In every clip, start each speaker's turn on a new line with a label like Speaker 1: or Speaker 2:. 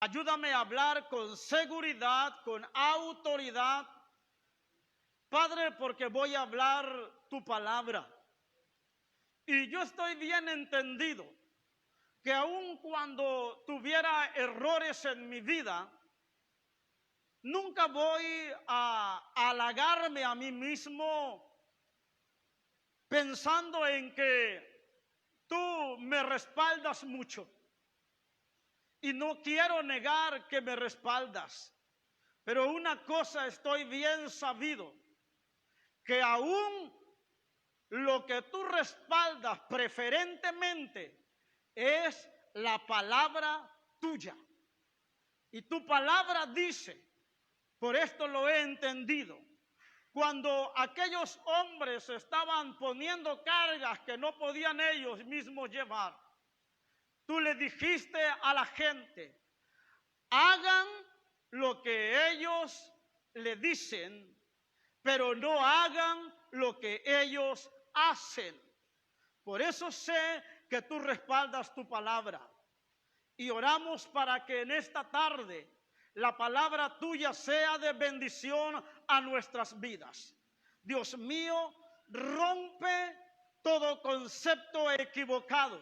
Speaker 1: Ayúdame a hablar con seguridad, con autoridad, Padre, porque voy a hablar tu palabra. Y yo estoy bien entendido que aun cuando tuviera errores en mi vida, nunca voy a halagarme a mí mismo pensando en que tú me respaldas mucho. Y no quiero negar que me respaldas, pero una cosa estoy bien sabido, que aún lo que tú respaldas preferentemente es la palabra tuya. Y tu palabra dice, por esto lo he entendido, cuando aquellos hombres estaban poniendo cargas que no podían ellos mismos llevar, tú le dijiste a la gente, hagan lo que ellos le dicen, pero no hagan lo que ellos hacen. Por eso sé que tú respaldas tu palabra. Y oramos para que en esta tarde la palabra tuya sea de bendición a nuestras vidas. Dios mío, rompe todo concepto equivocado,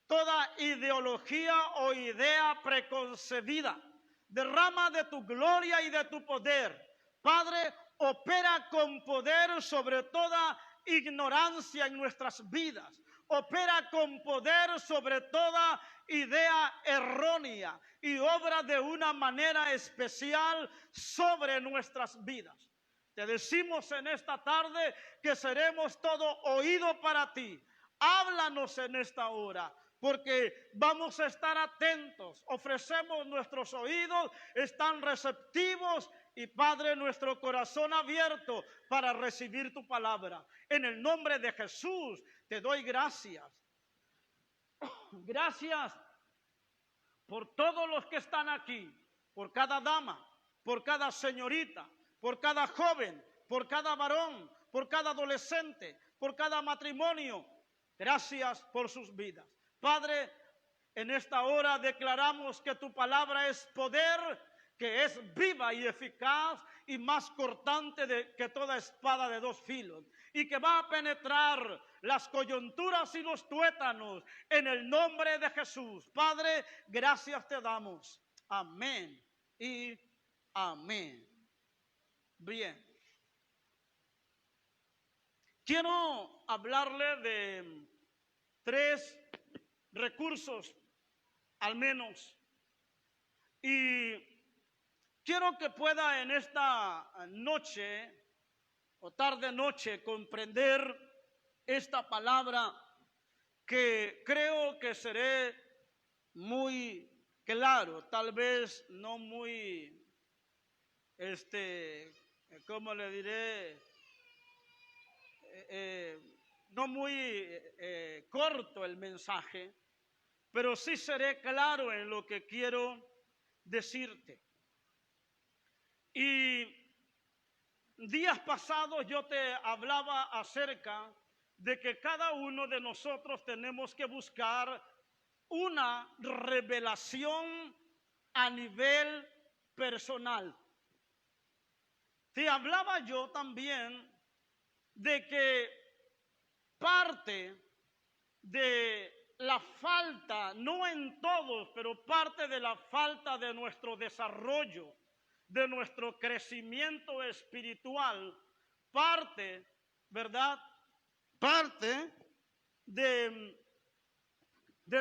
Speaker 1: toda ideología o idea preconcebida. Derrama de tu gloria y de tu poder. Padre, opera con poder sobre toda ignorancia en nuestras vidas. Opera con poder sobre toda idea errónea y obra de una manera especial sobre nuestras vidas. Te decimos en esta tarde que seremos todo oído para ti. Háblanos en esta hora, porque vamos a estar atentos. Ofrecemos nuestros oídos, están receptivos y, Padre, nuestro corazón abierto para recibir tu palabra. En el nombre de Jesús te doy gracias. Gracias por todos los que están aquí, por cada dama, por cada señorita, por cada joven, por cada varón, por cada adolescente, por cada matrimonio. Gracias por sus vidas. Padre, en esta hora declaramos que tu palabra es poder, que es viva y eficaz y más cortante que toda espada de dos filos, y que va a penetrar las coyunturas y los tuétanos en el nombre de Jesús. Padre, gracias te damos. Amén y amén. Bien. Quiero hablarle de 3 recursos, al menos, y quiero que pueda en esta noche o tarde noche comprender esta palabra, que creo que seré muy claro, tal vez no muy, ¿cómo le diré? No muy corto el mensaje, pero sí seré claro en lo que quiero decirte. Y días pasados yo te hablaba acerca de que cada uno de nosotros tenemos que buscar una revelación a nivel personal. Te hablaba yo también de que parte de la falta, no en todos, pero parte de la falta de nuestro desarrollo, de nuestro crecimiento espiritual, parte, ¿verdad? Parte de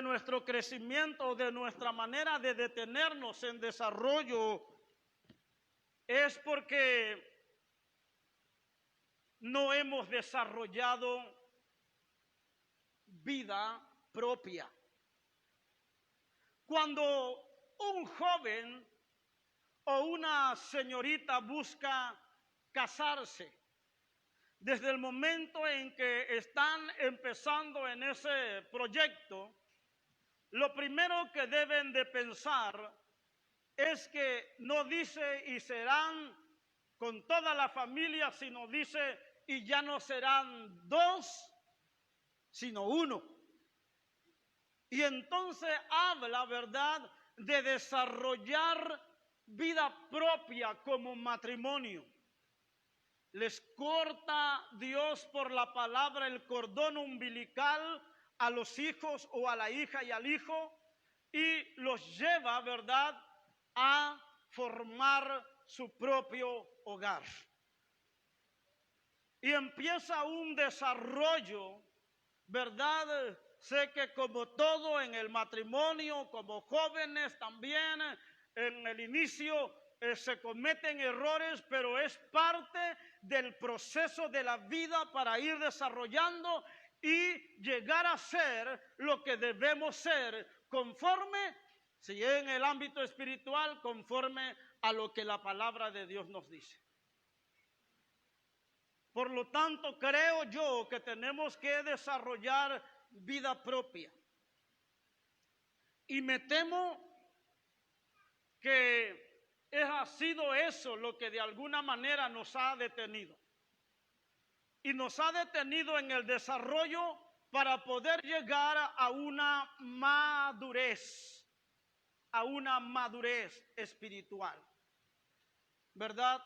Speaker 1: nuestro crecimiento, de nuestra manera de detenernos en desarrollo, es porque no hemos desarrollado vida propia. Cuando un joven o una señorita busca casarse, desde el momento en que están empezando en ese proyecto, lo primero que deben de pensar es que no dice y serán con toda la familia, sino dice y ya no serán 2, sino 1. Y entonces habla, ¿verdad?, de desarrollar vida propia como matrimonio. Les corta Dios por la palabra el cordón umbilical a los hijos o a la hija y al hijo y los lleva, ¿verdad?, a formar su propio hogar. Y empieza un desarrollo, ¿verdad? Sé que como todo en el matrimonio, como jóvenes también, en el inicio se cometen errores, pero es parte del proceso de la vida para ir desarrollando y llegar a ser lo que debemos ser conforme, si en el ámbito espiritual, conforme a lo que la palabra de Dios nos dice. Por lo tanto, creo yo que tenemos que desarrollar vida propia. Y me temo que ha sido eso lo que de alguna manera nos ha detenido. Y nos ha detenido en el desarrollo para poder llegar a una madurez espiritual, ¿verdad?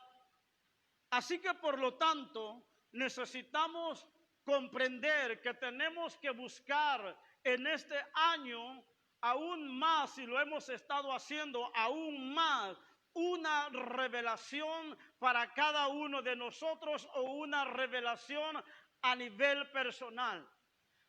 Speaker 1: Así que por lo tanto necesitamos comprender que tenemos que buscar en este año aún más, si lo hemos estado haciendo, aún más una revelación para cada uno de nosotros o una revelación a nivel personal.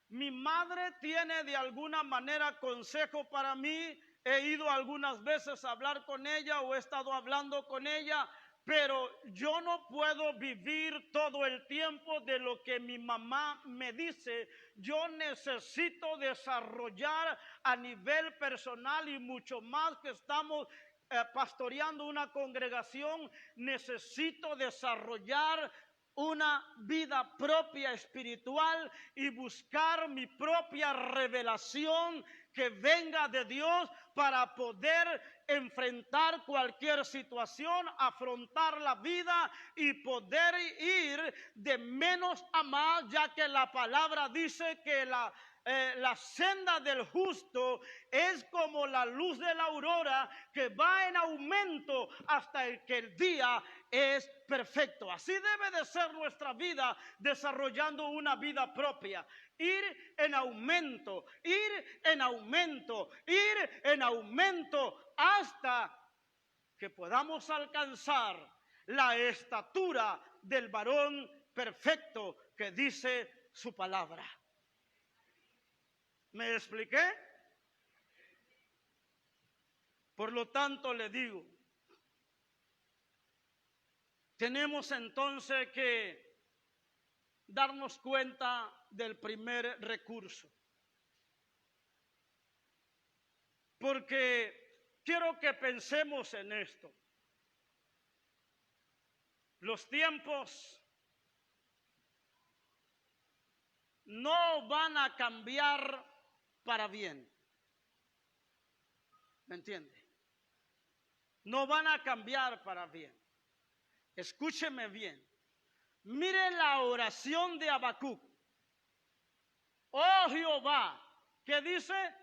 Speaker 1: Mi madre tiene de alguna manera consejo para mí. He ido algunas veces a hablar con ella o he estado hablando con ella, pero yo no puedo vivir todo el tiempo de lo que mi mamá me dice. Yo necesito desarrollar a nivel personal y mucho más que estamos pastoreando una congregación, necesito desarrollar una vida propia espiritual y buscar mi propia revelación que venga de Dios para poder enfrentar cualquier situación, afrontar la vida y poder ir de menos a más, ya que la palabra dice que la senda del justo es como la luz de la aurora que va en aumento hasta que el día es perfecto. Así debe de ser nuestra vida, desarrollando una vida propia. Ir en aumento, ir en aumento, ir en aumento hasta que podamos alcanzar la estatura del varón perfecto que dice su palabra. ¿Me expliqué? Por lo tanto, le digo, tenemos entonces que darnos cuenta del primer recurso. Porque quiero que pensemos en esto. Los tiempos no van a cambiar para bien. ¿Me entiende? No van a cambiar para bien. Escúcheme bien. Mire la oración de Habacuc. Oh Jehová, ¿qué dice?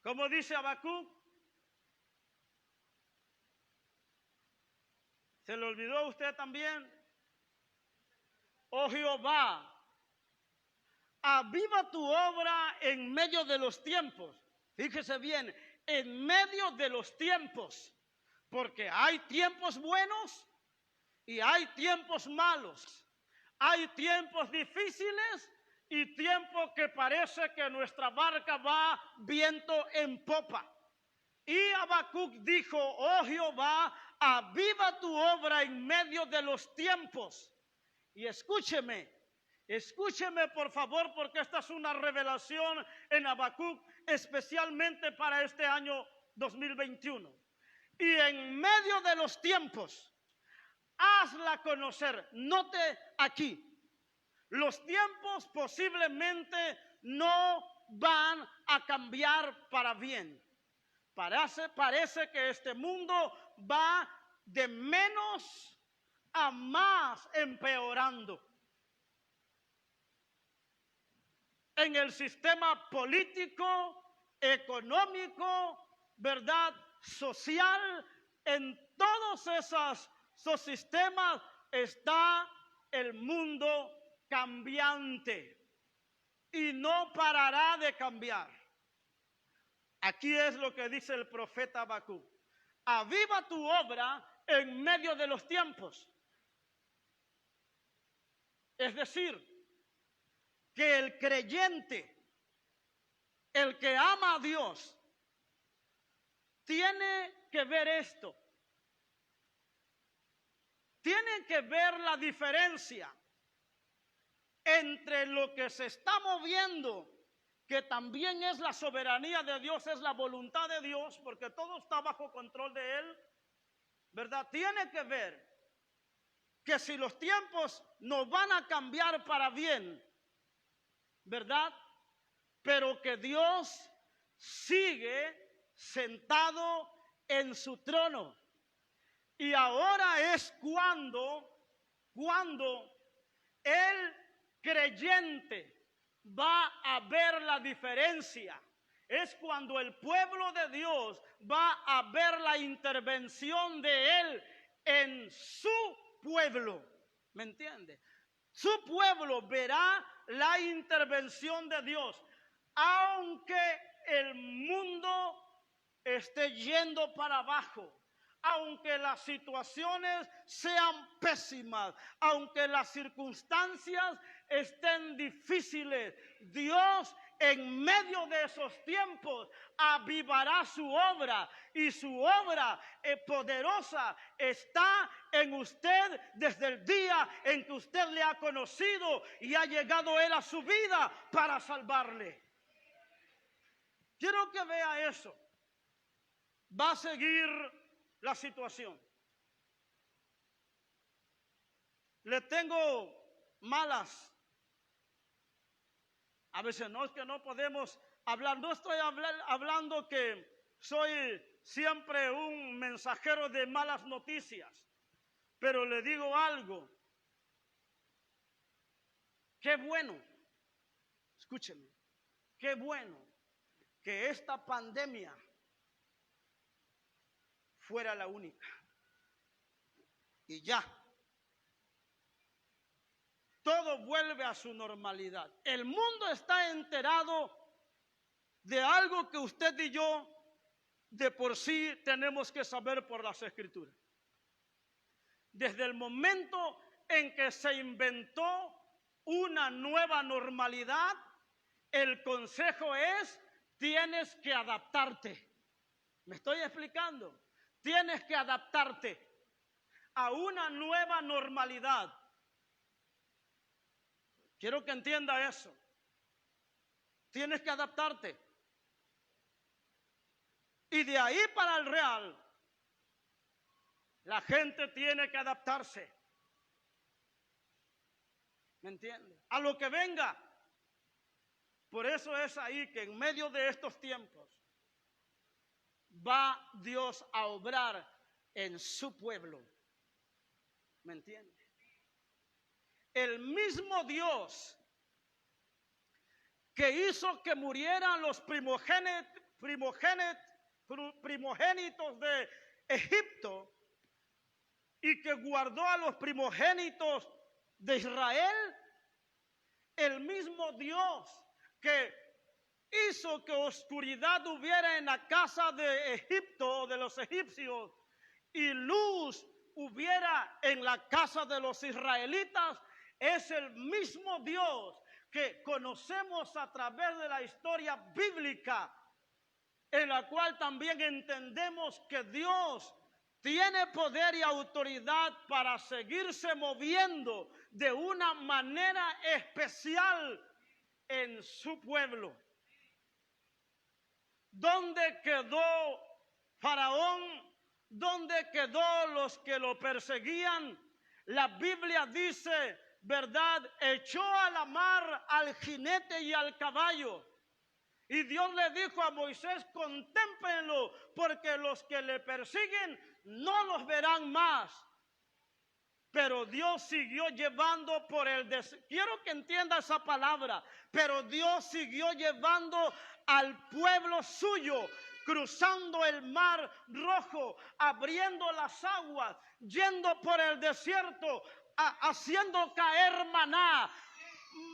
Speaker 1: ¿Cómo dice Habacuc? ¿Se le olvidó a usted también? Oh Jehová, aviva tu obra en medio de los tiempos. Fíjese bien, en medio de los tiempos, porque hay tiempos buenos y hay tiempos malos. Hay tiempos difíciles y tiempos que parece que nuestra barca va viento en popa. Y Habacuc dijo, oh Jehová, aviva tu obra en medio de los tiempos. Y escúcheme por favor, porque esta es una revelación en Habacuc, especialmente para este año 2021. Y en medio de los tiempos, hazla conocer. Note aquí, los tiempos posiblemente no van a cambiar para bien. Parece que este mundo va de menos a más empeorando. En el sistema político, económico, ¿verdad? Social, en todos esos sistemas está el mundo cambiante y no parará de cambiar. Aquí es lo que dice el profeta Habacuc: aviva tu obra en medio de los tiempos. Es decir, que el creyente, el que ama a Dios, tiene que ver esto. Tiene que ver la diferencia entre lo que se está moviendo, que también es la soberanía de Dios, es la voluntad de Dios, porque todo está bajo control de Él, ¿verdad? Tiene que ver que si los tiempos nos van a cambiar para bien, ¿verdad? Pero que Dios sigue sentado en su trono. Y ahora es cuando el creyente va a ver la diferencia. Es cuando el pueblo de Dios va a ver la intervención de Él en su pueblo. ¿Me entiende? Su pueblo verá la intervención de Dios, aunque el mundo esté yendo para abajo, aunque las situaciones sean pésimas, aunque las circunstancias estén difíciles. Dios, en medio de esos tiempos, avivará su obra, y su obra poderosa está en usted desde el día en que usted le ha conocido y ha llegado Él a su vida para salvarle. Quiero que vea eso. Va a seguir la situación. Le tengo malas. A veces no es que no podemos hablar. No estoy hablando que soy siempre un mensajero de malas noticias. Pero le digo algo. Qué bueno. Escúcheme. Qué bueno que esta pandemia fuera la única. Y ya. Todo vuelve a su normalidad. El mundo está enterado de algo que usted y yo de por sí tenemos que saber por las Escrituras. Desde el momento en que se inventó una nueva normalidad, el consejo es: tienes que adaptarte. ¿Me estoy explicando? Tienes que adaptarte a una nueva normalidad. Quiero que entienda eso. Tienes que adaptarte. Y de ahí para el real, la gente tiene que adaptarse. ¿Me entiende? A lo que venga. Por eso es ahí que en medio de estos tiempos va Dios a obrar en su pueblo. ¿Me entiende? El mismo Dios que hizo que murieran los primogénitos de Egipto y que guardó a los primogénitos de Israel, el mismo Dios que hizo que oscuridad hubiera en la casa de Egipto, de los egipcios, y luz hubiera en la casa de los israelitas, es el mismo Dios que conocemos a través de la historia bíblica, en la cual también entendemos que Dios tiene poder y autoridad para seguirse moviendo de una manera especial en su pueblo. ¿Dónde quedó Faraón? ¿Dónde quedó los que lo perseguían? La Biblia dice, ¿verdad? Echó a la mar al jinete y al caballo. Y Dios le dijo a Moisés: contémplenlo, porque los que le persiguen no los verán más. Pero Dios siguió llevando por el desierto. Quiero que entienda esa palabra. Pero Dios siguió llevando al pueblo suyo, cruzando el mar rojo, abriendo las aguas, yendo por el desierto, haciendo caer maná,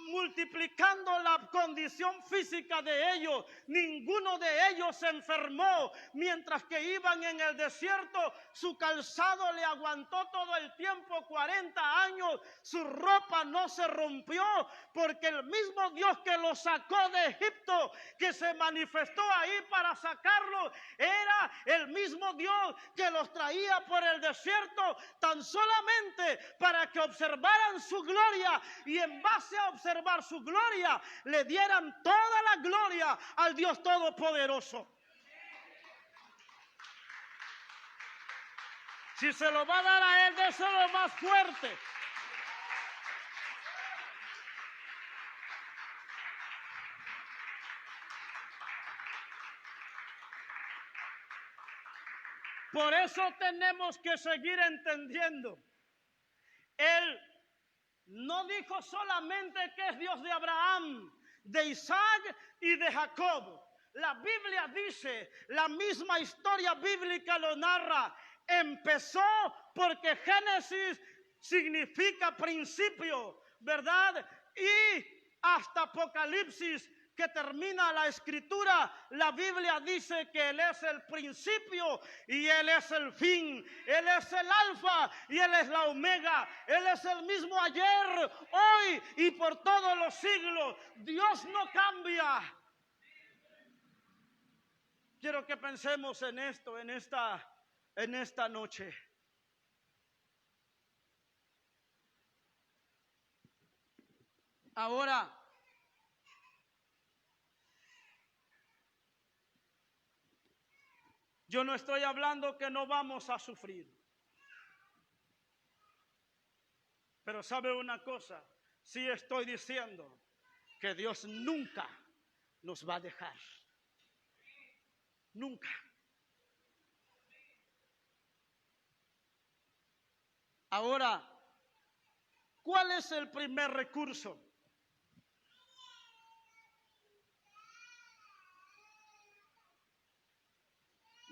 Speaker 1: multiplicando la condición física de ellos. Ninguno de ellos se enfermó mientras que iban en el desierto. Su calzado le aguantó todo el tiempo, 40 años. Su ropa no se rompió, porque el mismo Dios que los sacó de Egipto, que se manifestó ahí para sacarlos, era el mismo Dios que los traía por el desierto, tan solamente para que observaran su gloria, y en base a observar su gloria, le dieran toda la gloria al Dios Todopoderoso. Si se lo va a dar a Él, déselo más fuerte. Por eso tenemos que seguir entendiendo. Él no dijo solamente que es Dios de Abraham, de Isaac y de Jacob. La Biblia dice, la misma historia bíblica lo narra. Empezó porque Génesis significa principio, ¿verdad? Y hasta Apocalipsis, que termina la escritura, la Biblia dice que Él es el principio y Él es el fin. Él es el alfa y Él es la omega. Él es el mismo ayer, hoy y por todos los siglos. Dios no cambia. Quiero que pensemos en esto, en esta noche. Ahora, yo no estoy hablando que no vamos a sufrir. Pero ¿sabe una cosa? Sí estoy diciendo que Dios nunca nos va a dejar. Nunca. Ahora, ¿cuál es el primer recurso?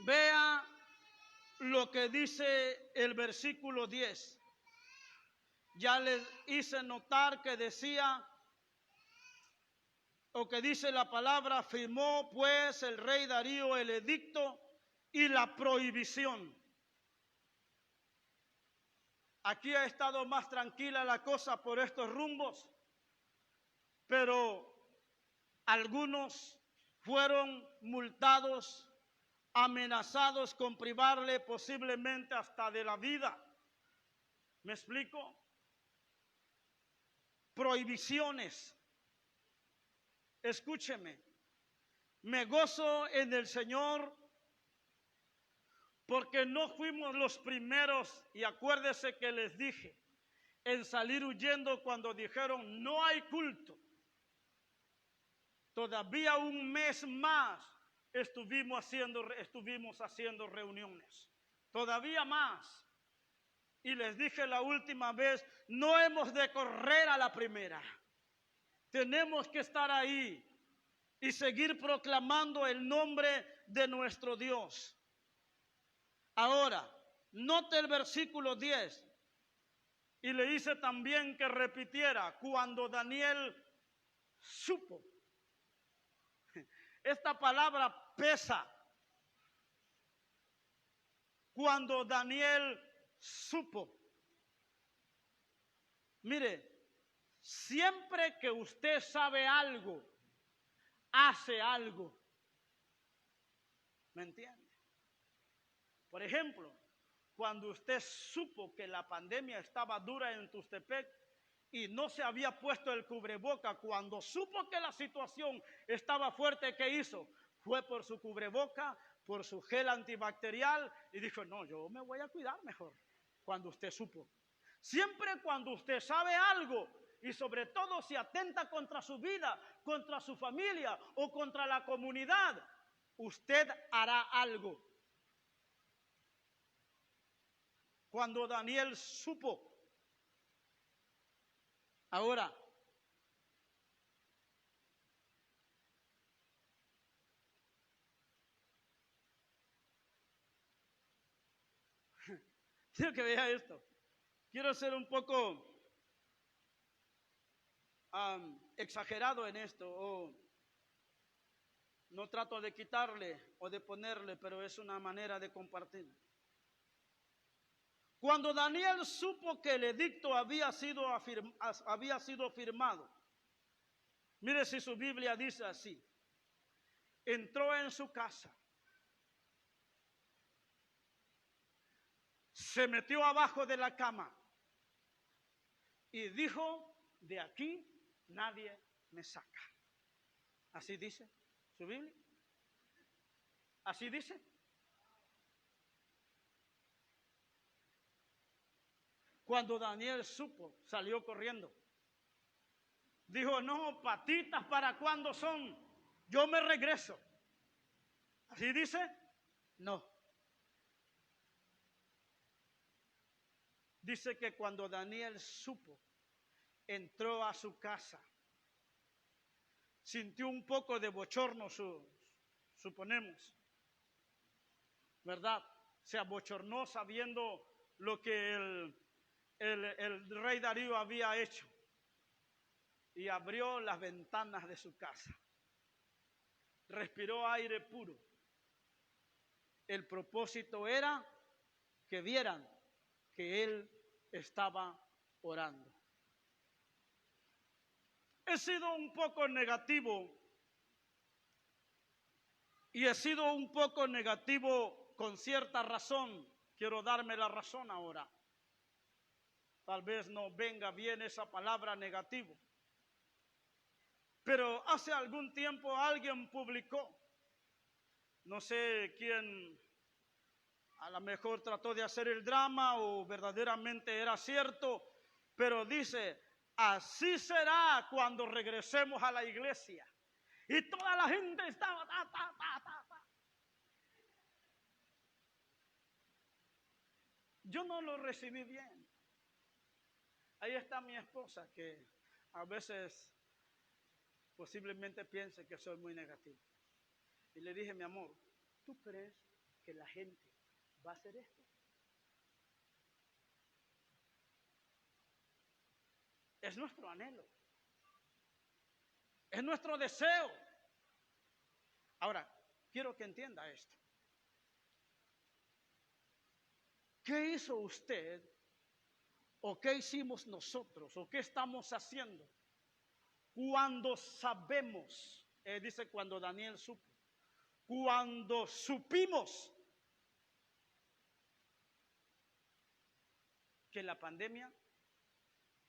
Speaker 1: Vea lo que dice el versículo 10. Ya les hice notar que decía, o que dice la palabra, firmó pues el rey Darío el edicto y la prohibición. Aquí ha estado más tranquila la cosa por estos rumbos, pero algunos fueron multados, amenazados con privarle posiblemente hasta de la vida. ¿Me explico? Prohibiciones. Escúcheme, me gozo en el Señor porque no fuimos los primeros, y acuérdese que les dije, en salir huyendo cuando dijeron no hay culto. Todavía un mes más estuvimos haciendo reuniones, todavía más. Y les dije la última vez, no hemos de correr a la primera. Tenemos que estar ahí y seguir proclamando el nombre de nuestro Dios. Ahora, note el versículo 10. Y le hice también que repitiera, cuando Daniel supo. Esta palabra pesa. Cuando Daniel supo. Mire, siempre que usted sabe algo, hace algo. ¿Me entiende? Por ejemplo, cuando usted supo que la pandemia estaba dura en Tustepec y no se había puesto el cubreboca, cuando supo que la situación estaba fuerte, ¿qué hizo? Fue por su cubreboca, por su gel antibacterial y dijo, no, yo me voy a cuidar mejor. Cuando usted supo. Siempre cuando usted sabe algo y sobre todo si atenta contra su vida, contra su familia o contra la comunidad, usted hará algo. Cuando Daniel supo. Ahora, Quiero que vea esto. Quiero ser un poco exagerado en esto, o no trato de quitarle o de ponerle, pero es una manera de compartir. Cuando Daniel supo que el edicto había sido firmado, mire si su Biblia dice así: entró en su casa, se metió abajo de la cama y dijo: de aquí nadie me saca. ¿Así dice su Biblia? ¿Así dice? Cuando Daniel supo, salió corriendo. Dijo: no, patitas, ¿para cuándo son? Yo me regreso. ¿Así dice? No. Dice que cuando Daniel supo, entró a su casa, sintió un poco de bochorno, suponemos, ¿verdad? Se abochornó sabiendo lo que el rey Darío había hecho, y abrió las ventanas de su casa, respiró aire puro. El propósito era que vieran que él estaba orando. He sido un poco negativo, y he sido un poco negativo con cierta razón. Quiero darme la razón ahora. Tal vez no venga bien esa palabra negativo, pero hace algún tiempo alguien publicó, no sé quién, a lo mejor trató de hacer el drama o verdaderamente era cierto, pero dice: así será cuando regresemos a la iglesia. Y toda la gente estaba Yo no lo recibí bien. Ahí está mi esposa, que a veces posiblemente piense que soy muy negativo. Y le dije: mi amor, ¿tú crees que la gente va a hacer esto? Es nuestro anhelo, es nuestro deseo. Ahora, quiero que entienda esto. ¿Qué hizo usted? ¿O qué hicimos nosotros? ¿O qué estamos haciendo cuando sabemos? Dice cuando Daniel supo. Cuando supimos que la pandemia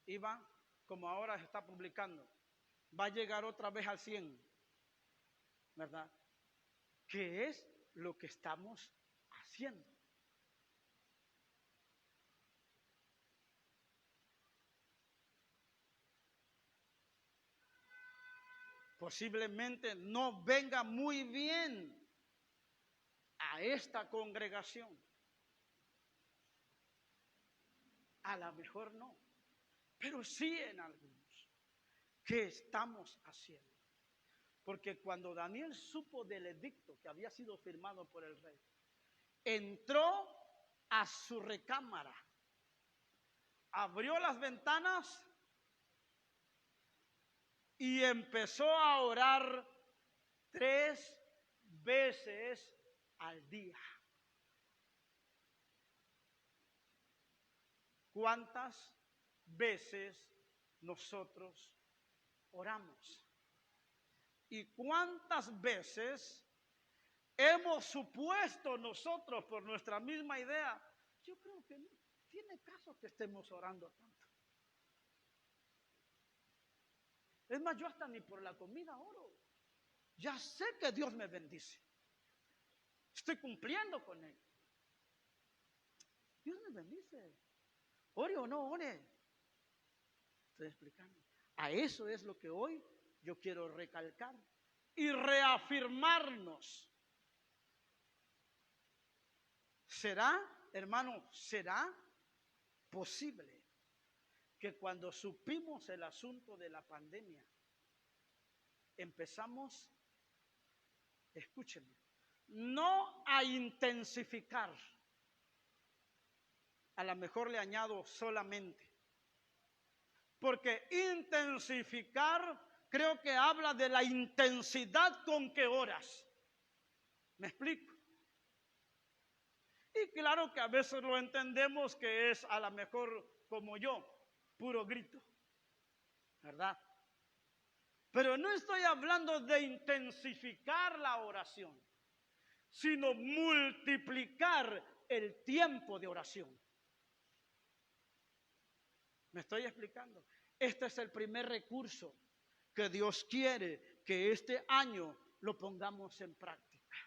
Speaker 1: iba, como ahora se está publicando, va a llegar otra vez al 100, ¿verdad? ¿Qué es lo que estamos haciendo? Posiblemente no venga muy bien a esta congregación. A lo mejor no, pero sí en algunos. ¿Qué estamos haciendo? Porque cuando Daniel supo del edicto que había sido firmado por el rey, entró a su recámara, abrió las ventanas y empezó a orar 3 veces al día. ¿Cuántas veces nosotros oramos? ¿Y cuántas veces hemos supuesto nosotros por nuestra misma idea? Yo creo que no tiene caso que estemos orando tanto. Es más, yo hasta ni por la comida oro. Ya sé que Dios me bendice. Estoy cumpliendo con Él. Dios me bendice. Ore o no ore. Estoy explicando. A eso es lo que hoy yo quiero recalcar y reafirmarnos. ¿Será, hermano, será posible que cuando supimos el asunto de la pandemia, empezamos, escúchenme, no a intensificar, a lo mejor le añado solamente. Porque intensificar creo que habla de la intensidad con que oras. ¿Me explico? Y claro que a veces lo entendemos que es a lo mejor como yo, puro grito, ¿verdad? Pero no estoy hablando de intensificar la oración, sino multiplicar el tiempo de oración. ¿Me estoy explicando? Este es el primer recurso que Dios quiere que este año lo pongamos en práctica.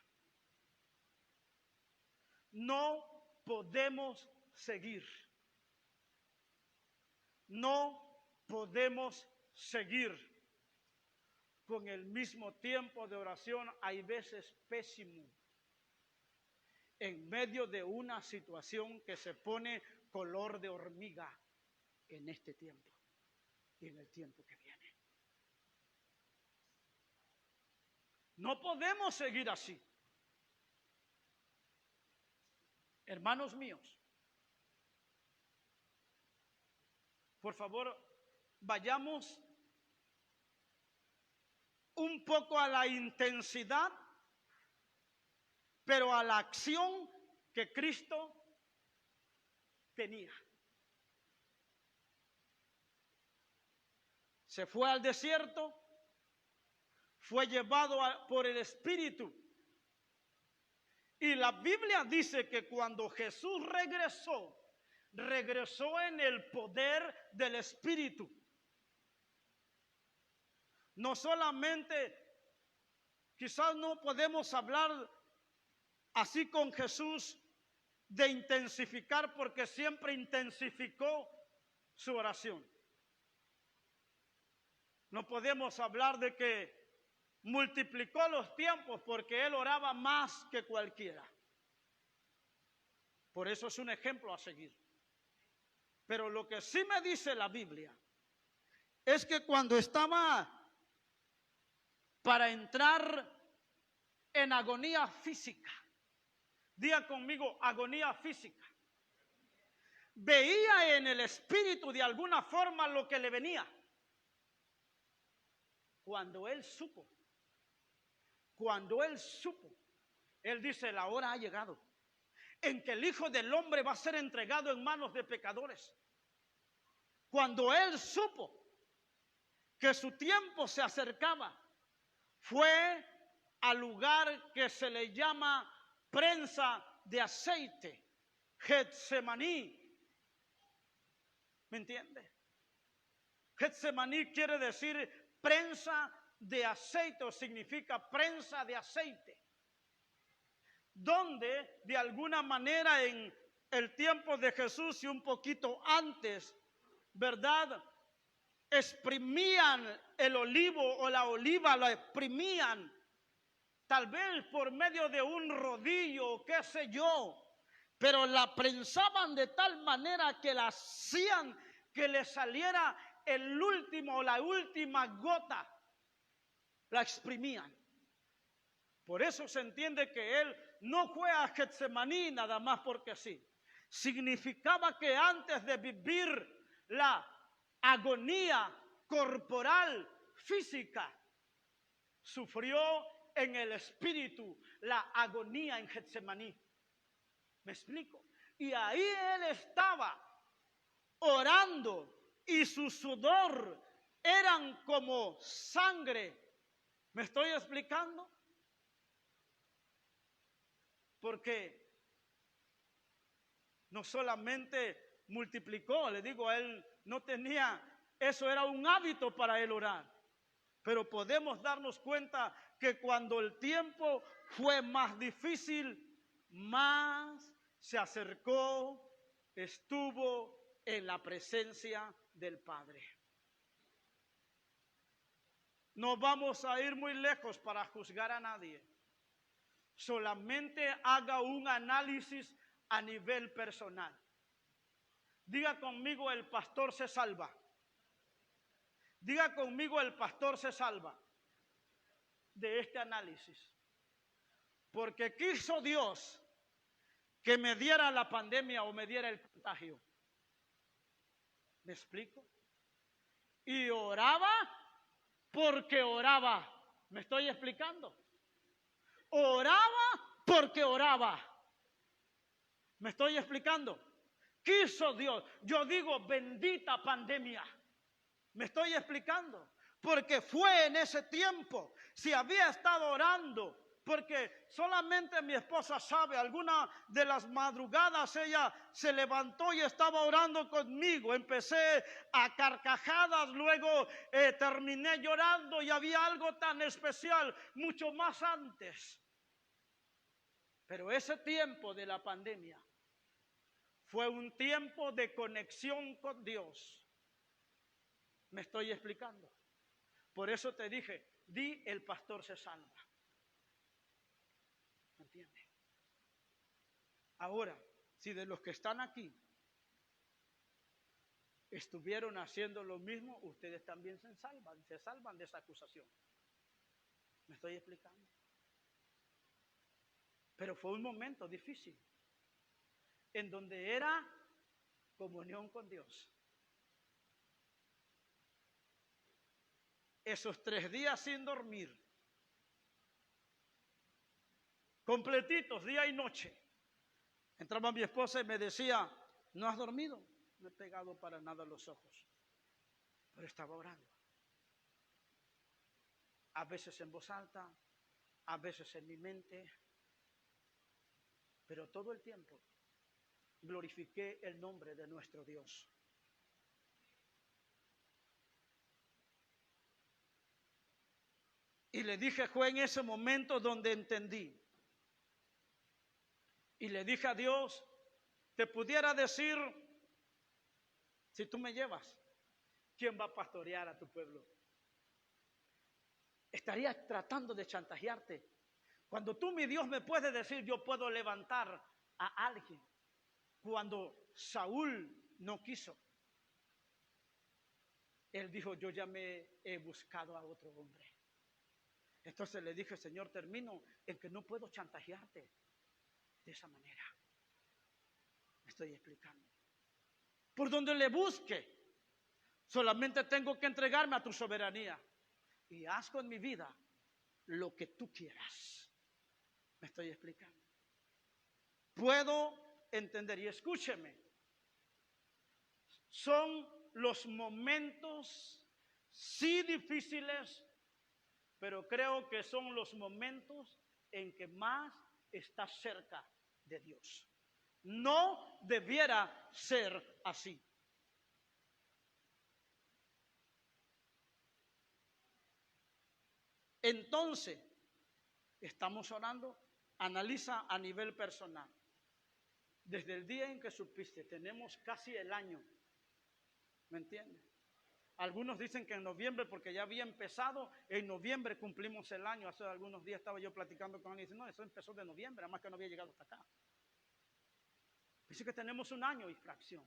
Speaker 1: No podemos seguir. No podemos seguir con el mismo tiempo de oración, hay veces pésimo, en medio de una situación que se pone color de hormiga en este tiempo y en el tiempo que viene. No podemos seguir así. Hermanos míos, por favor, vayamos un poco a la intensidad, pero a la acción que Cristo tenía. Se fue al desierto, fue llevado por el Espíritu. Y la Biblia dice que cuando Jesús regresó en el poder del Espíritu. No solamente, quizás no podemos hablar así con Jesús de intensificar, porque siempre intensificó su oración. No podemos hablar de que multiplicó los tiempos, porque él oraba más que cualquiera. Por eso es un ejemplo a seguir. Pero lo que sí me dice la Biblia es que cuando estaba para entrar en agonía física, diga conmigo, agonía física, veía en el espíritu de alguna forma lo que le venía. Cuando él supo, él dice, la hora ha llegado en que el Hijo del Hombre va a ser entregado en manos de pecadores. Cuando él supo que su tiempo se acercaba, fue al lugar que se le llama prensa de aceite, Getsemaní. ¿Me entiende? Getsemaní quiere decir prensa de aceite, o significa prensa de aceite, donde de alguna manera en el tiempo de Jesús y un poquito antes, ¿verdad?, exprimían el olivo o la oliva, la exprimían tal vez por medio de un rodillo, qué sé yo, pero la prensaban de tal manera que la hacían que le saliera el último o la última gota, la exprimían. Por eso se entiende que él no fue a Getsemaní nada más porque sí. Significaba que antes de vivir la agonía corporal, física, sufrió en el espíritu la agonía en Getsemaní. ¿Me explico? Y ahí él estaba orando y su sudor eran como sangre. ¿Me estoy explicando? Porque no solamente multiplicó, le digo, él no tenía, eso era un hábito para él orar. Pero podemos darnos cuenta que cuando el tiempo fue más difícil, más se acercó, estuvo en la presencia del Padre. No vamos a ir muy lejos para juzgar a nadie. Solamente haga un análisis a nivel personal. Diga conmigo, el pastor se salva. Diga conmigo, el pastor se salva de este análisis. Porque quiso Dios que me diera la pandemia o me diera el contagio. ¿Me explico? Y oraba porque oraba. ¿Me estoy explicando? Oraba porque oraba. ¿Me estoy explicando? Quiso Dios. Yo digo, bendita pandemia. ¿Me estoy explicando? Porque fue en ese tiempo. Si había estado orando, porque solamente mi esposa sabe, alguna de las madrugadas ella se levantó y estaba orando conmigo. Empecé a carcajadas, luego terminé llorando y había algo tan especial mucho más antes. Pero ese tiempo de la pandemia fue un tiempo de conexión con Dios. ¿Me estoy explicando? Por eso te dije, di el pastor se salva. ¿Me entiendes? Ahora, si de los que están aquí estuvieron haciendo lo mismo, ustedes también se salvan de esa acusación. ¿Me estoy explicando? Pero fue un momento difícil, en donde era comunión con Dios. Esos 3 días sin dormir, completitos, día y noche. Entraba mi esposa y me decía, ¿no has dormido? No he pegado para nada los ojos, pero estaba orando. A veces en voz alta, a veces en mi mente, pero todo el tiempo glorifiqué el nombre de nuestro Dios. Y le dije, fue en ese momento donde entendí. Y le dije a Dios, te pudiera decir, si tú me llevas, ¿quién va a pastorear a tu pueblo? Estaría tratando de chantajearte. Cuando tú, mi Dios, me puedes decir, yo puedo levantar a alguien. Cuando Saúl no quiso, él dijo, yo ya me he buscado a otro hombre. Entonces le dije, Señor, termino en que no puedo chantajearte de esa manera. Me estoy explicando. Por donde le busque, solamente tengo que entregarme a tu soberanía. Y haz con mi vida lo que tú quieras. Me estoy explicando. Puedo entender, y escúcheme, son los momentos sí difíciles, pero creo que son los momentos en que más estás cerca de Dios. No debiera ser así. Entonces, estamos orando, analiza a nivel personal. Desde el día en que supiste, tenemos casi el año, ¿me entiendes? Algunos dicen que en noviembre, porque ya había empezado, en noviembre cumplimos el año. Hace algunos días estaba yo platicando con él y dice, no, eso empezó de noviembre, además que no había llegado hasta acá. Dice que tenemos un año y fracción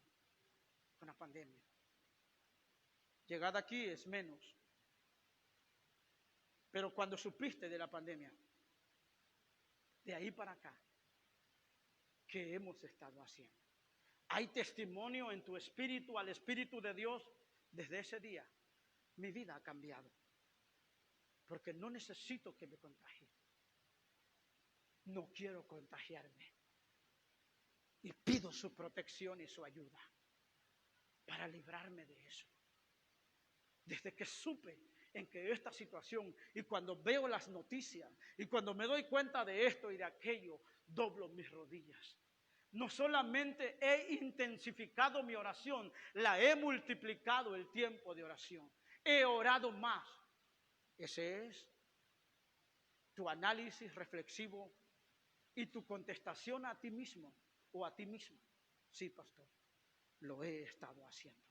Speaker 1: con la pandemia. Llegada aquí es menos. Pero cuando supiste de la pandemia, de ahí para acá, ¿qué hemos estado haciendo? Hay testimonio en tu espíritu, al Espíritu de Dios. Desde ese día, mi vida ha cambiado. Porque no necesito que me contagie. No quiero contagiarme. Y pido su protección y su ayuda para librarme de eso. Desde que supe en que esta situación, y cuando veo las noticias, y cuando me doy cuenta de esto y de aquello, doblo mis rodillas. No solamente he intensificado mi oración, la he multiplicado el tiempo de oración. He orado más. Ese es tu análisis reflexivo y tu contestación a ti mismo o a ti misma. Sí, pastor, lo he estado haciendo.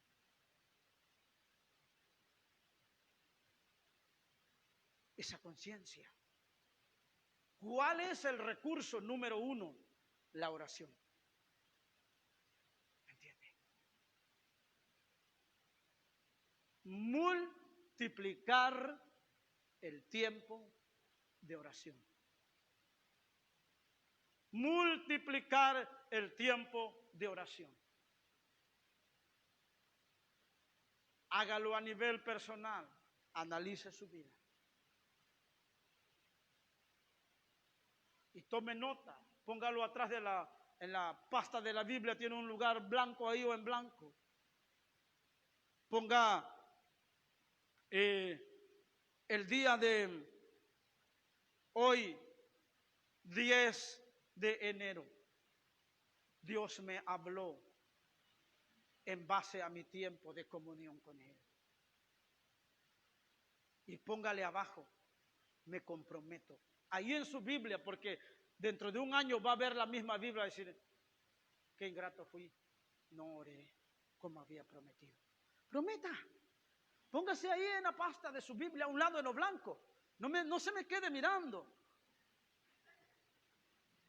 Speaker 1: Esa conciencia. ¿Cuál es el recurso número 1? La oración. Multiplicar el tiempo de oración. multiplicar el tiempo de oración. Hágalo a nivel personal, analice su vida. Y tome nota, póngalo atrás en la pasta de la Biblia, tiene un lugar blanco ahí o en blanco. Ponga el día de hoy, 10 de enero. Dios me habló en base a mi tiempo de comunión con Él. Y póngale abajo, me comprometo. Ahí en su Biblia, porque dentro de un año va a ver la misma Biblia y decir, qué ingrato fui, no oré como había prometido. Prometa, póngase ahí en la pasta de su Biblia a un lado en lo blanco, no se me quede mirando.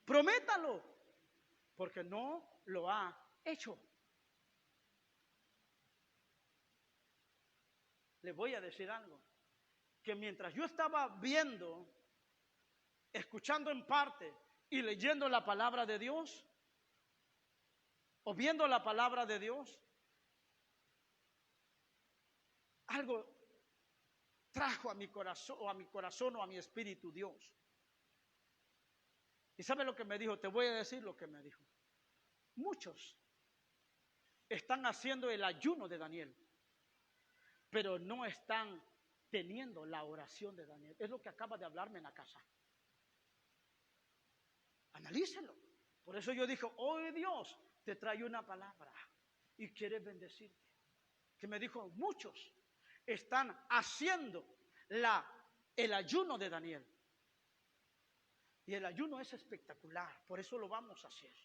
Speaker 1: Prométalo, porque no lo ha hecho. Le voy a decir algo, que mientras yo estaba viendo, escuchando en parte y leyendo la palabra de Dios, o viendo la palabra de Dios, algo trajo a mi corazón o a mi espíritu Dios. ¿Y sabe lo que me dijo? Te voy a decir lo que me dijo. Muchos están haciendo el ayuno de Daniel, pero no están teniendo la oración de Daniel. Es lo que acaba de hablarme en la casa. Analícelo. Por eso yo dije, hoy Dios te trae una palabra y quiere bendecirte. Que me dijo, muchos están haciendo el ayuno de Daniel. Y el ayuno es espectacular, por eso lo vamos a hacer.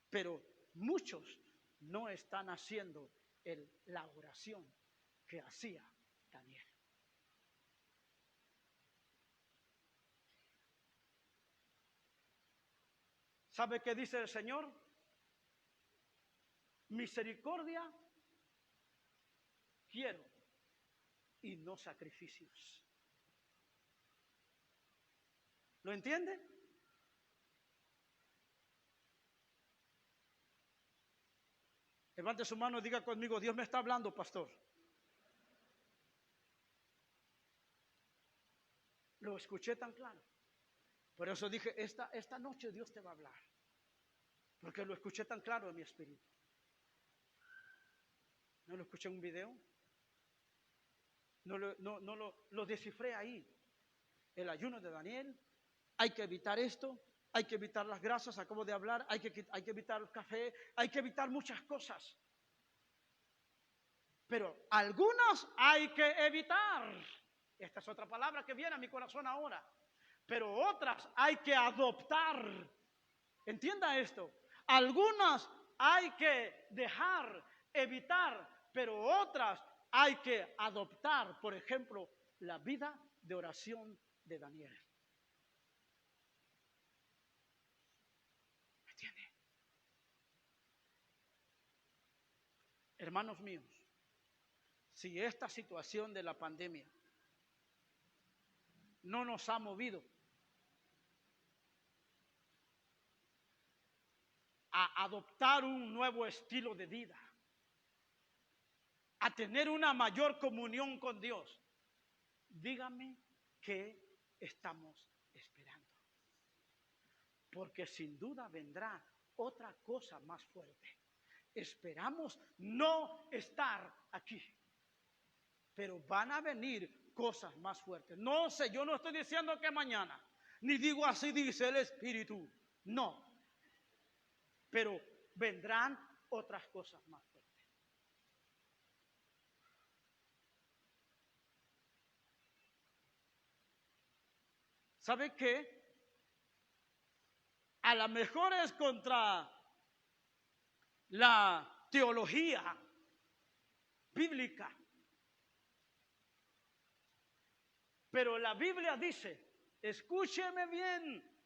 Speaker 1: Pero muchos no están haciendo la oración que hacía Daniel. ¿Sabe qué dice el Señor? Misericordia quiero y no sacrificios. ¿Lo entiende? Levante su mano y diga conmigo, Dios me está hablando, pastor. Lo escuché tan claro. Por eso dije, esta noche Dios te va a hablar. Porque lo escuché tan claro en mi espíritu. ¿No lo escuché en un video? No lo descifré ahí. El ayuno de Daniel, hay que evitar esto, hay que evitar las grasas, acabo de hablar, hay que evitar el café, hay que evitar muchas cosas. Pero algunas hay que evitar. Esta es otra palabra que viene a mi corazón ahora. Pero otras hay que adoptar. Entienda esto. Algunas hay que dejar, evitar, pero otras hay que adoptar. Por ejemplo, la vida de oración de Daniel. ¿Me entiende? Hermanos míos, si esta situación de la pandemia no nos ha movido a adoptar un nuevo estilo de vida, a tener una mayor comunión con Dios, dígame qué estamos esperando. Porque sin duda vendrá otra cosa más fuerte. Esperamos no estar aquí, pero van a venir cosas más fuertes. No sé, yo no estoy diciendo que mañana, ni digo así dice el Espíritu, no. Pero vendrán otras cosas más fuertes. ¿Sabe qué? A lo mejor es contra la teología bíblica. Pero la Biblia dice, escúcheme bien,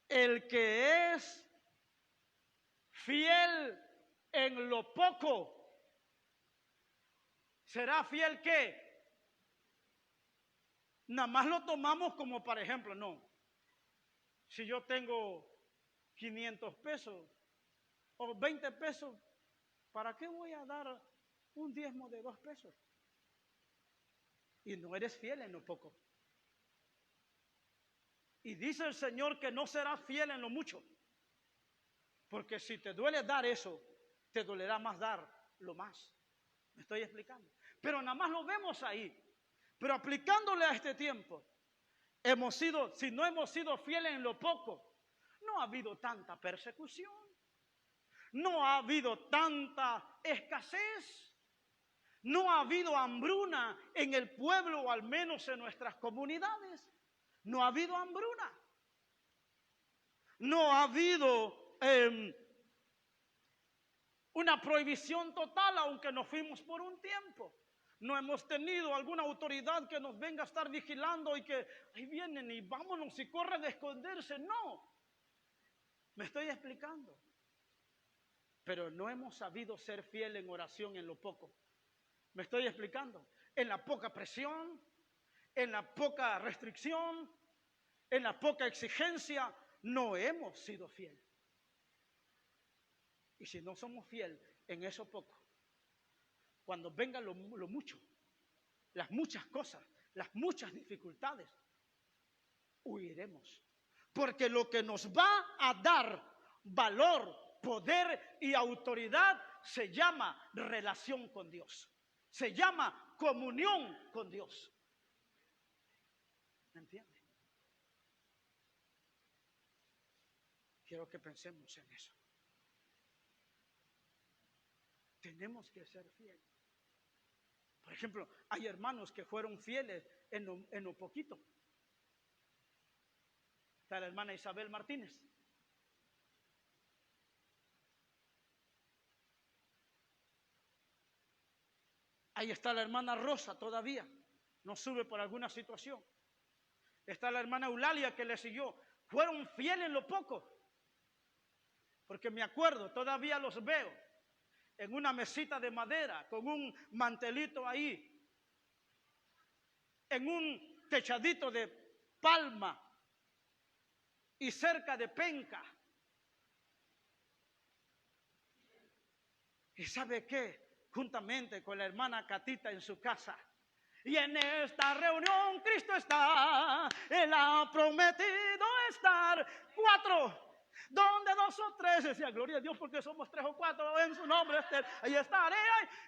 Speaker 1: el que es fiel en lo poco, será fiel ¿qué? Nada más lo tomamos como, por ejemplo, no. Si yo tengo 500 pesos o 20 pesos, ¿para qué voy a dar un diezmo de 2 pesos? Y no eres fiel en lo poco. Y dice el Señor que no serás fiel en lo mucho. Porque si te duele dar eso, te dolerá más dar lo más. ¿Me estoy explicando? Pero nada más lo vemos ahí. Pero aplicándole a este tiempo, si no hemos sido fieles en lo poco, no ha habido tanta persecución, no ha habido tanta escasez, no ha habido hambruna en el pueblo o al menos en nuestras comunidades. No ha habido hambruna. No ha habido una prohibición total, aunque nos fuimos por un tiempo. No hemos tenido alguna autoridad que nos venga a estar vigilando y que ahí vienen y vámonos y corren a esconderse. No. Me estoy explicando. Pero no hemos sabido ser fiel en oración en lo poco. Me estoy explicando. En la poca presión, en la poca restricción, en la poca exigencia, no hemos sido fieles. Y si no somos fieles en eso poco, cuando venga lo mucho, las muchas cosas, las muchas dificultades, huiremos. Porque lo que nos va a dar valor, poder y autoridad se llama relación con Dios. Se llama comunión con Dios. ¿Me entiende? Quiero que pensemos en eso. Tenemos que ser fieles. Por ejemplo, hay hermanos que fueron fieles en lo poquito. Está la hermana Isabel Martínez. Ahí está la hermana Rosa todavía. No sube por alguna situación. Está la hermana Eulalia que le siguió. Fueron fieles en lo poco. Porque me acuerdo, todavía los veo en una mesita de madera con un mantelito ahí, en un techadito de palma y cerca de penca. ¿Y sabe qué? Juntamente con la hermana Catita en su casa. Y en esta reunión Cristo está, Él ha prometido estar. 4. Donde 2 o 3, decía, gloria a Dios porque somos 3 o 4 en su nombre, ahí estaré,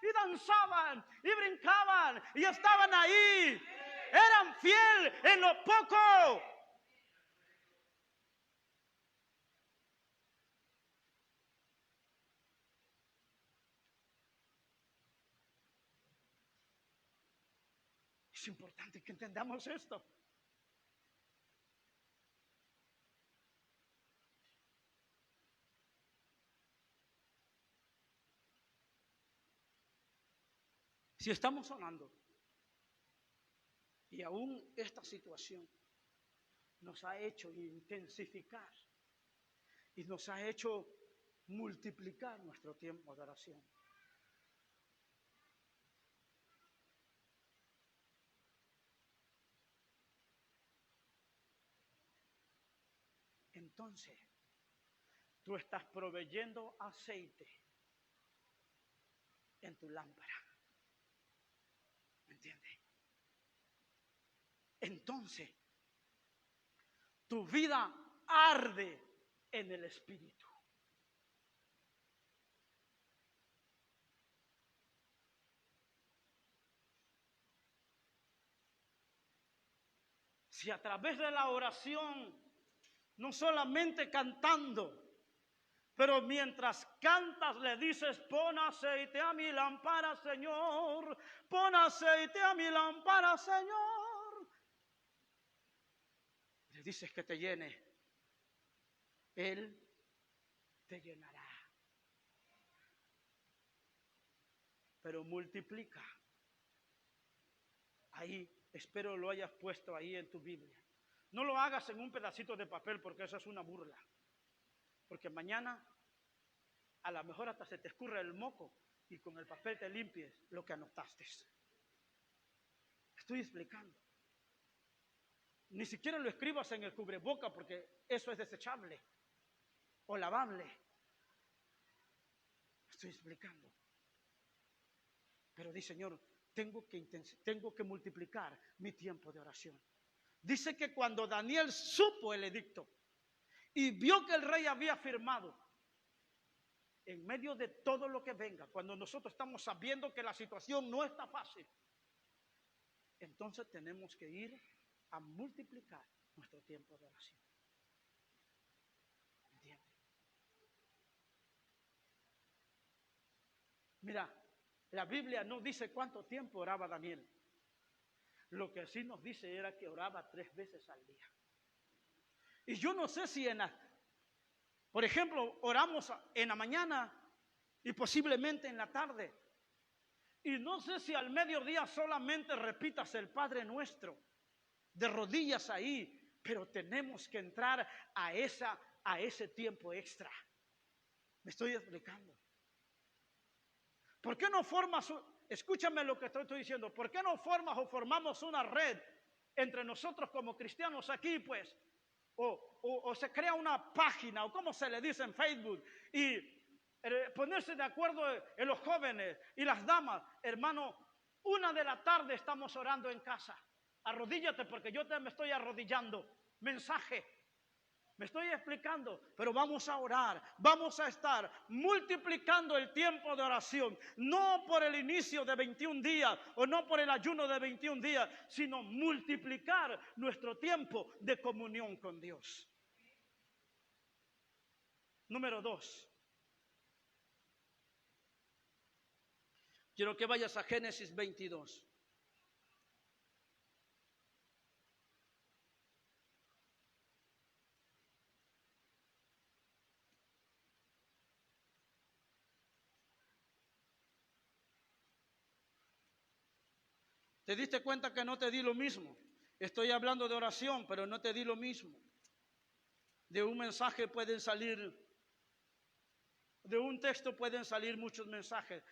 Speaker 1: y danzaban, y brincaban, y estaban ahí, eran fieles en lo poco. Es importante que entendamos esto. Si estamos hablando, y aún esta situación nos ha hecho intensificar y nos ha hecho multiplicar nuestro tiempo de oración. Entonces, tú estás proveyendo aceite en tu lámpara. ¿Me entiendes? Entonces, tu vida arde en el Espíritu. Si a través de la oración, no solamente cantando, pero mientras cantas le dices, pon aceite a mi lámpara, Señor, pon aceite a mi lámpara, Señor. Le dices que te llene, Él te llenará. Pero multiplica. Ahí, espero lo hayas puesto ahí en tu Biblia. No lo hagas en un pedacito de papel porque eso es una burla. Porque mañana a lo mejor hasta se te escurre el moco y con el papel te limpies lo que anotaste. Estoy explicando. Ni siquiera lo escribas en el cubreboca porque eso es desechable o lavable. Estoy explicando. Pero dice, Señor, tengo que multiplicar mi tiempo de oración. Dice que cuando Daniel supo el edicto y vio que el rey había firmado, en medio de todo lo que venga, cuando nosotros estamos sabiendo que la situación no está fácil, entonces tenemos que ir a multiplicar nuestro tiempo de oración. ¿Entiendes? Mira, la Biblia no dice cuánto tiempo oraba Daniel. Lo que sí nos dice era que oraba 3 veces al día. Y yo no sé si por ejemplo, oramos en la mañana y posiblemente en la tarde. Y no sé si al mediodía solamente repitas el Padre Nuestro de rodillas ahí, pero tenemos que entrar a ese tiempo extra. ¿Me estoy explicando? ¿Por qué no formas, escúchame lo que estoy diciendo, ¿por qué no formas o formamos una red entre nosotros como cristianos aquí, pues? O se crea una página, o como se le dice en Facebook, y ponerse de acuerdo en los jóvenes y las damas. Hermano, 1 de la tarde estamos orando en casa. Arrodíllate porque yo me estoy arrodillando. Mensaje. Me estoy explicando, pero vamos a orar, vamos a estar multiplicando el tiempo de oración, no por el inicio de 21 días o no por el ayuno de 21 días, sino multiplicar nuestro tiempo de comunión con Dios. Número 2. Quiero que vayas a Génesis 22. ¿Te diste cuenta que no te di lo mismo? Estoy hablando de oración, pero no te di lo mismo. De un mensaje pueden salir, de un texto pueden salir muchos mensajes.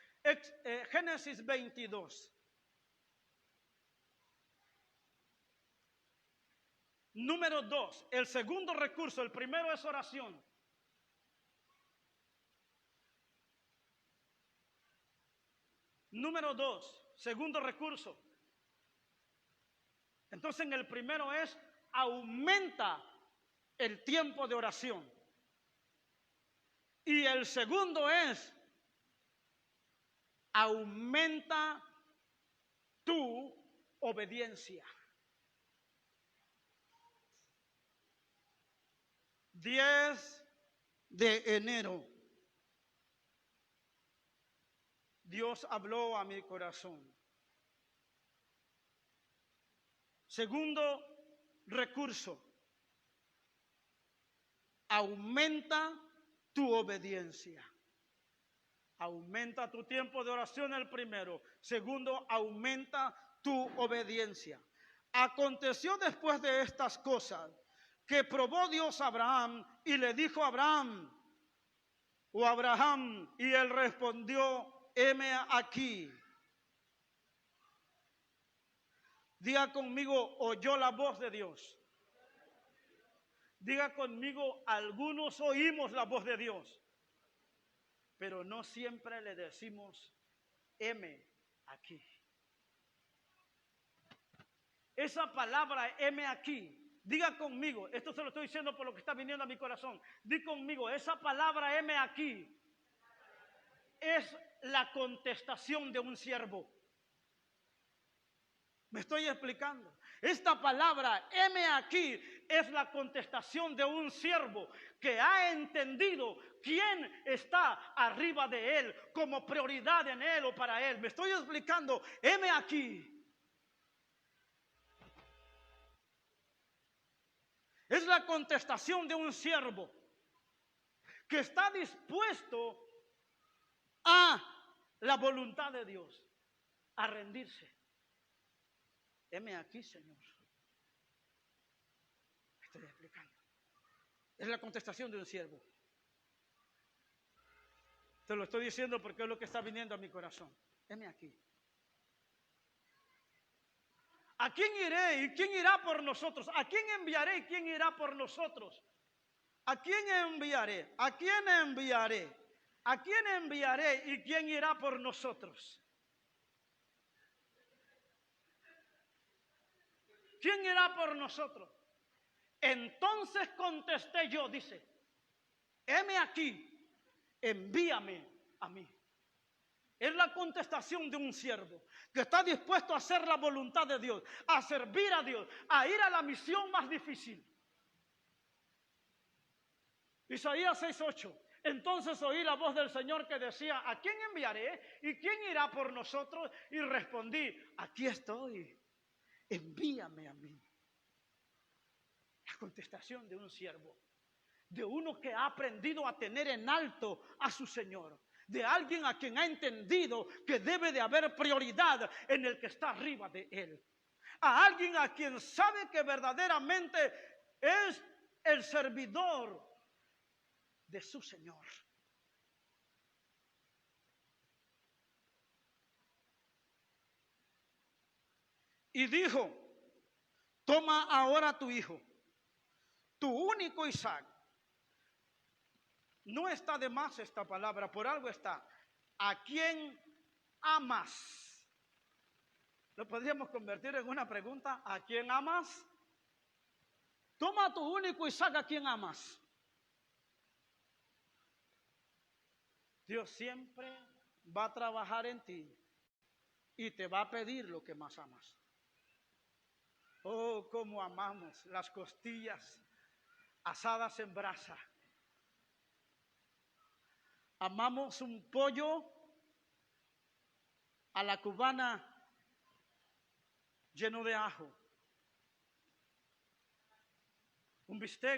Speaker 1: Génesis 22. Número 2, el segundo recurso, el primero es oración. Número 2, segundo recurso. Entonces en el primero es aumenta el tiempo de oración. Y el segundo es aumenta tu obediencia. 10 de enero. Dios habló a mi corazón. Segundo recurso, aumenta tu obediencia. Aumenta tu tiempo de oración, el primero. Segundo, aumenta tu obediencia. Aconteció después de estas cosas que probó Dios a Abraham y le dijo a Abraham, o Abraham, y él respondió, heme aquí. Diga conmigo, oyó la voz de Dios. Diga conmigo, algunos oímos la voz de Dios, pero no siempre le decimos, heme aquí. Esa palabra, heme aquí, diga conmigo, esto se lo estoy diciendo por lo que está viniendo a mi corazón. Diga conmigo, esa palabra, heme aquí, es la contestación de un siervo. Me estoy explicando. Esta palabra, heme aquí, es la contestación de un siervo que ha entendido quién está arriba de él, como prioridad en él o para él. Me estoy explicando, heme aquí. Es la contestación de un siervo que está dispuesto a la voluntad de Dios, a rendirse. Heme aquí, Señor. Estoy explicando. Es la contestación de un siervo. Te lo estoy diciendo porque es lo que está viniendo a mi corazón. Heme aquí. ¿A quién iré y quién irá por nosotros? ¿A quién enviaré y quién irá por nosotros? ¿A quién enviaré? ¿A quién enviaré? ¿A quién enviaré y quién irá por nosotros? ¿Quién irá por nosotros? Entonces contesté yo, dice, heme aquí, envíame a mí. Es la contestación de un siervo que está dispuesto a hacer la voluntad de Dios, a servir a Dios, a ir a la misión más difícil. Isaías 6:8. Entonces oí la voz del Señor que decía, ¿a quién enviaré y quién irá por nosotros? Y respondí, aquí estoy, envíame a mí. La contestación de un siervo, de uno que ha aprendido a tener en alto a su Señor, de alguien a quien ha entendido que debe de haber prioridad en el que está arriba de él, a alguien a quien sabe que verdaderamente es el servidor de su Señor. Y dijo, toma ahora tu hijo, tu único Isaac. No está de más esta palabra, por algo está. ¿A quién amas? Lo podríamos convertir en una pregunta. ¿A quién amas? Toma tu único Isaac, ¿a quién amas? Dios siempre va a trabajar en ti y te va a pedir lo que más amas. Oh, cómo amamos las costillas asadas en brasa. Amamos un pollo a la cubana lleno de ajo. Un bistec